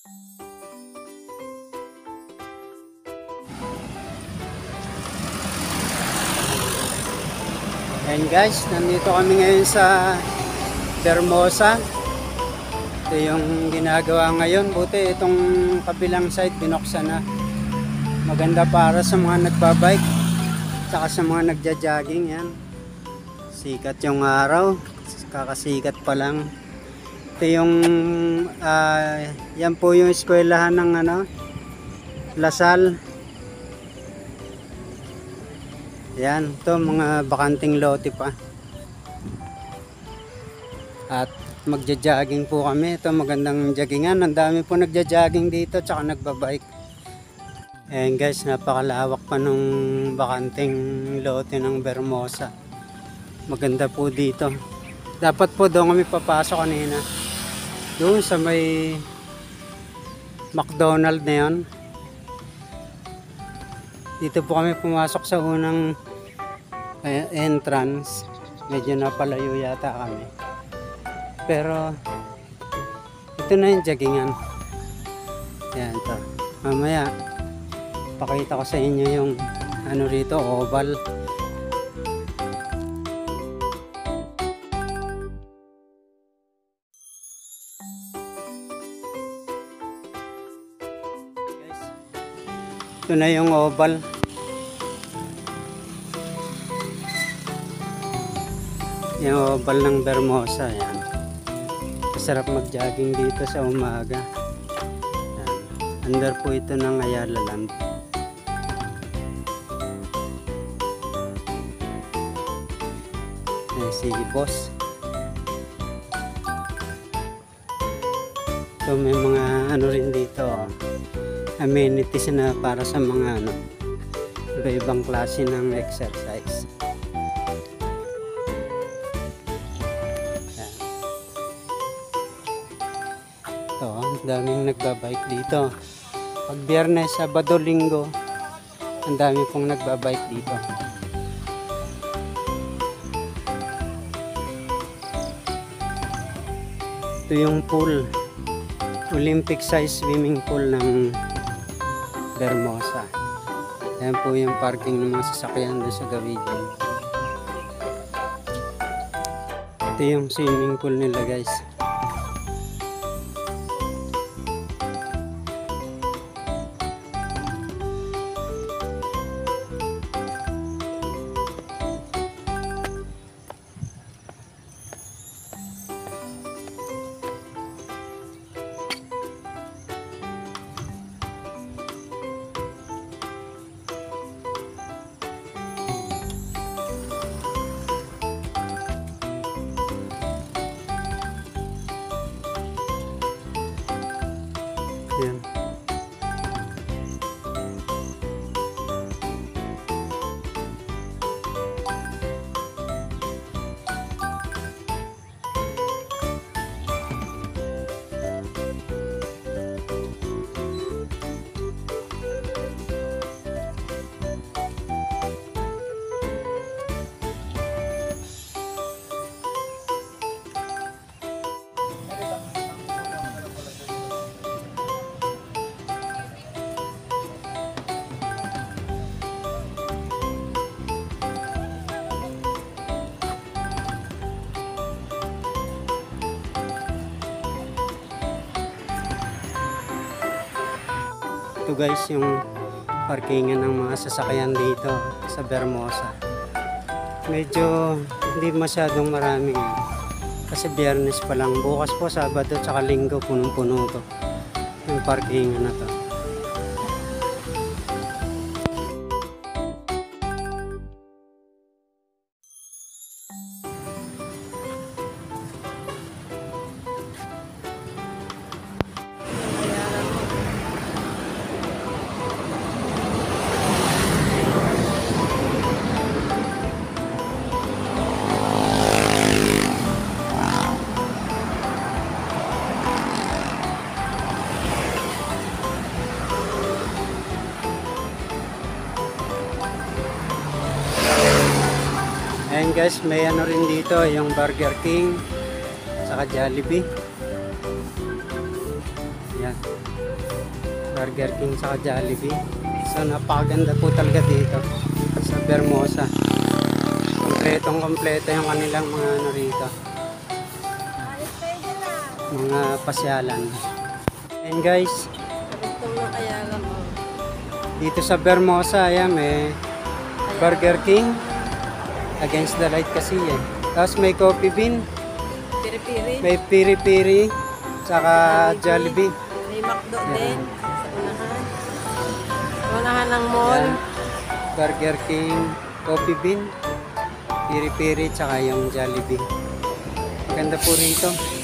Ayan guys, nandito kami ngayon sa Vermosa. Ito yung ginagawa ngayon. Buti itong kabilang side binuksan na. Maganda para sa mga nagbabike tsaka sa mga nagja-jogging. Yan. Sikat yung araw. Kakasikat pa lang. Ito yung yan po yung eskwelahan ng Lasal. Yan, ito mga bakanting lote pa. At magja-jogging po kami. Ito magandang joggingan. Ang dami po nagja-jogging dito tsaka nagbabike. Ayan guys, napakalawak pa nung bakanting lote ng Vermosa. Maganda po dito. Dapat po doon kami papasok kanina. Doon sa may McDonald's na yun. Dito po kami pumasok sa unang entrance. Medyo napalayo yata kami. Pero ito na yung joggingan. Yan ito. Mamaya pakita ko sa inyo yung rito, oval. Ito na yung oval. Yung oval ng Vermosa. Yan. Masarap mag-jogging dito sa umaga. Yan. Under po ito ng Ayala Land. Yan, si boss. So may mga rin dito. Amenities na para sa mga iba-ibang klase ng exercise. Yan. Ito, daming nagbabike dito. Pag Biyernes, Sabado, Linggo, ang dami pong nagbabike dito. Ito yung pool. Olympic size swimming pool ng Vermosa. Ayan po yung parking ng mga sasakyan doon sa Gawigin. Ito yung swimming pool nila guys. Yan. Ito guys yung parkingan ng mga sasakyan dito sa Vermosa. Medyo hindi masyadong marami kasi Biyernes pa lang. Bukas po Sabado tsaka Linggo punong-puno to yung parkingan na to. Ayan guys, may rin dito, yung Burger King, saka Jollibee. Yan. Burger King saka Jollibee. So napakaganda po talaga dito sa Vermosa. Kompleto yung kanilang mga ano rito. Mga pasyalan. And guys, dito sa Vermosa, ayan, may Burger King against the light kasi eh. Tapos may Coffee Bean, Piri-piri. may Piri-Piri, saka Jollibee. May McDo din sa unahan. Unahan ng mall. Ayan. Burger King, Coffee Bean, Piri-Piri, saka yung Jollibee. Ganda po rito.